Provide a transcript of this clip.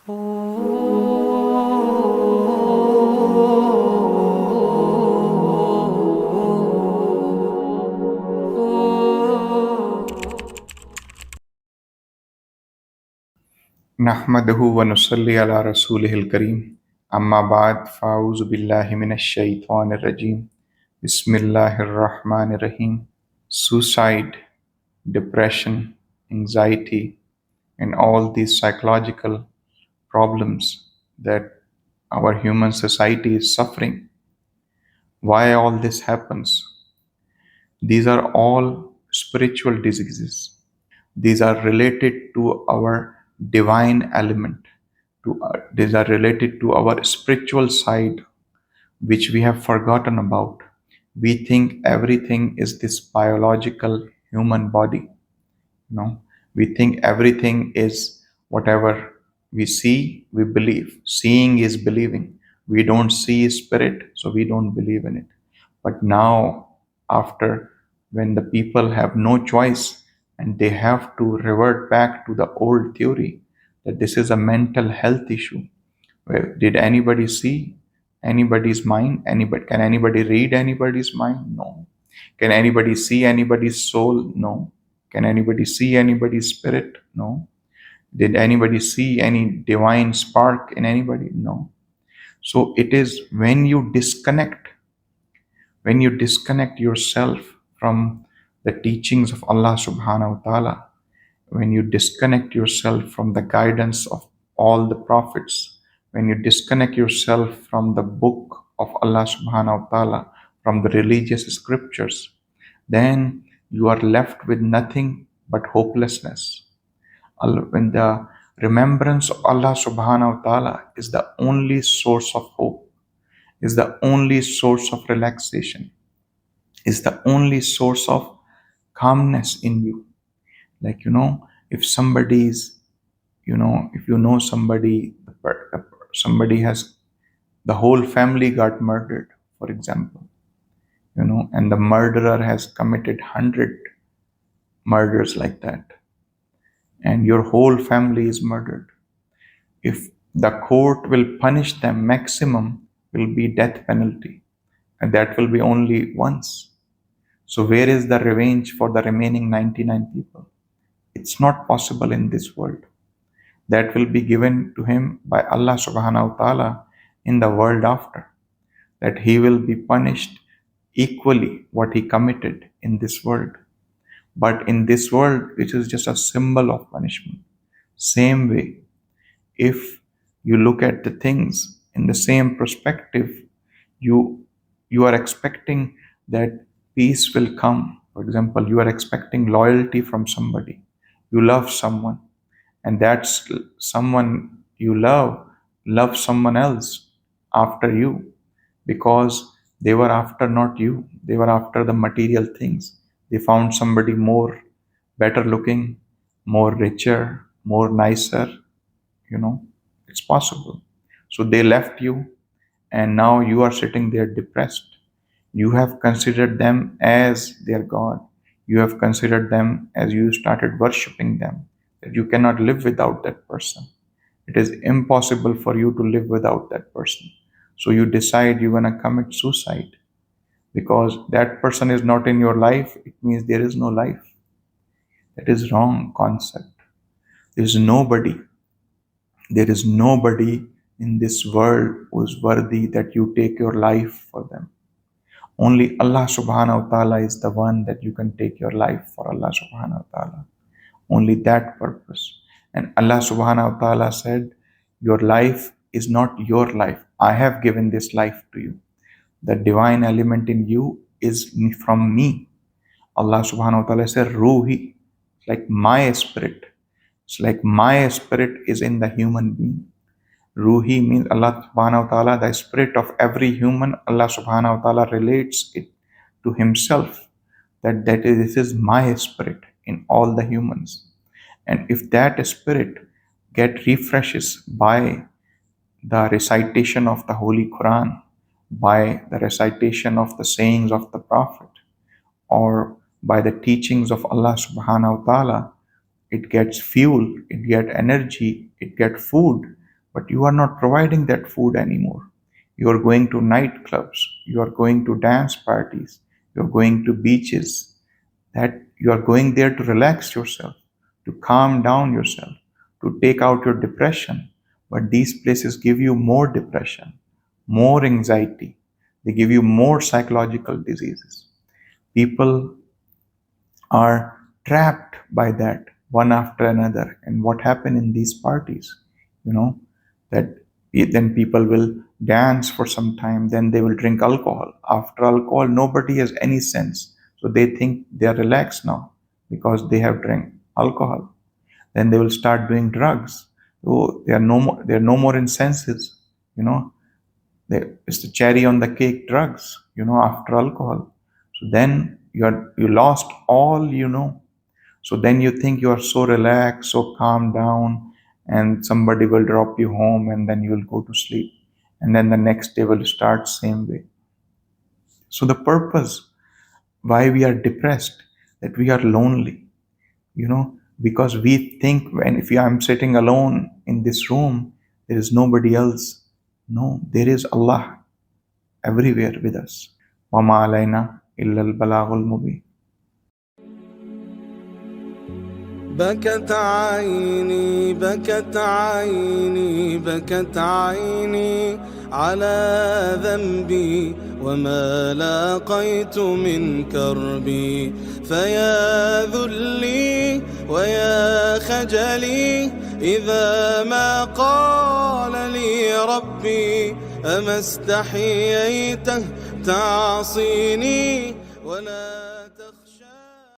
नहमदहु व नुसल्ली अला रसूलिहिल करीम अम्मा बाद फ़ाऊज़ु बिल्लाहि मिनश शैतानिर रजीम बिस्मिल्लाहिर रहमानिर रहीम. Suicide, depression, anxiety, and all these psychological problems that our human society is suffering. Why all this happens? These are all spiritual diseases. These are related to our divine element. These are related to our spiritual side, which we have forgotten about. We think everything is this biological human body. We think everything is whatever we see, we believe. Seeing is believing. We don't see spirit, so we don't believe in it. But now, after when the people have no choice and they have to revert back to the old theory that this is a mental health issue. Well, did anybody see anybody's mind? Can anybody read anybody's mind? No. Can anybody see anybody's soul? No. Can anybody see anybody's spirit? No. Did anybody see any divine spark in anybody? No. So it is when you disconnect yourself from the teachings of Allah subhanahu wa ta'ala, when you disconnect yourself from the guidance of all the prophets, when you disconnect yourself from the book of Allah subhanahu wa ta'ala, from the religious scriptures, then you are left with nothing but hopelessness. When the remembrance of Allah subhanahu wa ta'ala is the only source of hope, is the only source of relaxation, is the only source of calmness in you. Like, if somebody is, if you know somebody has, the whole family got murdered, for example, and the murderer has committed 100 murders like that, and your whole family is murdered. If the court will punish them, maximum will be death penalty, and that will be only once. So where is the revenge for the remaining 99 people? It's not possible in this world. That will be given to him by Allah subhanahu wa ta'ala in the world after. That he will be punished equally what he committed in this world. But in this world, which is just a symbol of punishment, same way, if you look at the things in the same perspective, you are expecting that peace will come. For example, you are expecting loyalty from somebody. You love someone, and that's someone you love someone else after you, because they were after not you. They were after the material things. They found somebody more better looking, more richer, more nicer. It's possible. So they left you, and now you are sitting there depressed. You have considered them as their God. You have considered them as you started worshipping them, that you cannot live without that person. It is impossible for you to live without that person. So you decide you're going to commit suicide. Because that person is not in your life, it means there is no life. That is wrong concept. There is nobody in this world who is worthy that you take your life for them. Only Allah subhanahu wa ta'ala is the one that you can take your life for. Allah subhanahu wa ta'ala. Only that purpose. And Allah subhanahu wa ta'ala said, your life is not your life. I have given this life to you. The divine element in you is from me. Allah subhanahu wa ta'ala said, Ruhi, like my spirit. It's like my spirit is in the human being. Ruhi means Allah subhanahu wa ta'ala, the spirit of every human. Allah subhanahu wa ta'ala relates it to himself. This is my spirit in all the humans. And if that spirit refreshes by the recitation of the Holy Quran, by the recitation of the sayings of the Prophet, or by the teachings of Allah subhanahu wa ta'ala, it gets fuel, it gets energy, it gets food but you are not providing that food anymore. You are going to nightclubs, you are going to dance parties, you are going to beaches, that you are going there to relax yourself, to calm down yourself, to take out your depression. But these places give you more depression, more anxiety, they give you more psychological diseases. People are trapped by that one after another. And what happened in these parties, you know, that then people will dance for some time, then they will drink alcohol. After alcohol, nobody has any sense. So they think they are relaxed now because they have drank alcohol. Then they will start doing drugs. So they are no more in senses, you know. It's the cherry on the cake drugs, after alcohol. So then you lost all, So then you think you are so relaxed, so calm down, and somebody will drop you home, and then you will go to sleep. And then the next day will start same way. So the purpose why we are depressed, that we are lonely, because we think if I'm sitting alone in this room, there is nobody else. No, there is Allah everywhere with us. وَمَا عَلَيْنَا إِلَّا الْبَلَاغُ الْمُبِينُ. بكت عيني بكت عيني بكت عيني على ذنبي وما لاقيت من كربي فيا ذلي ويا خجلي إذا ما قال لي ربي أما استحييته تعصيني ولا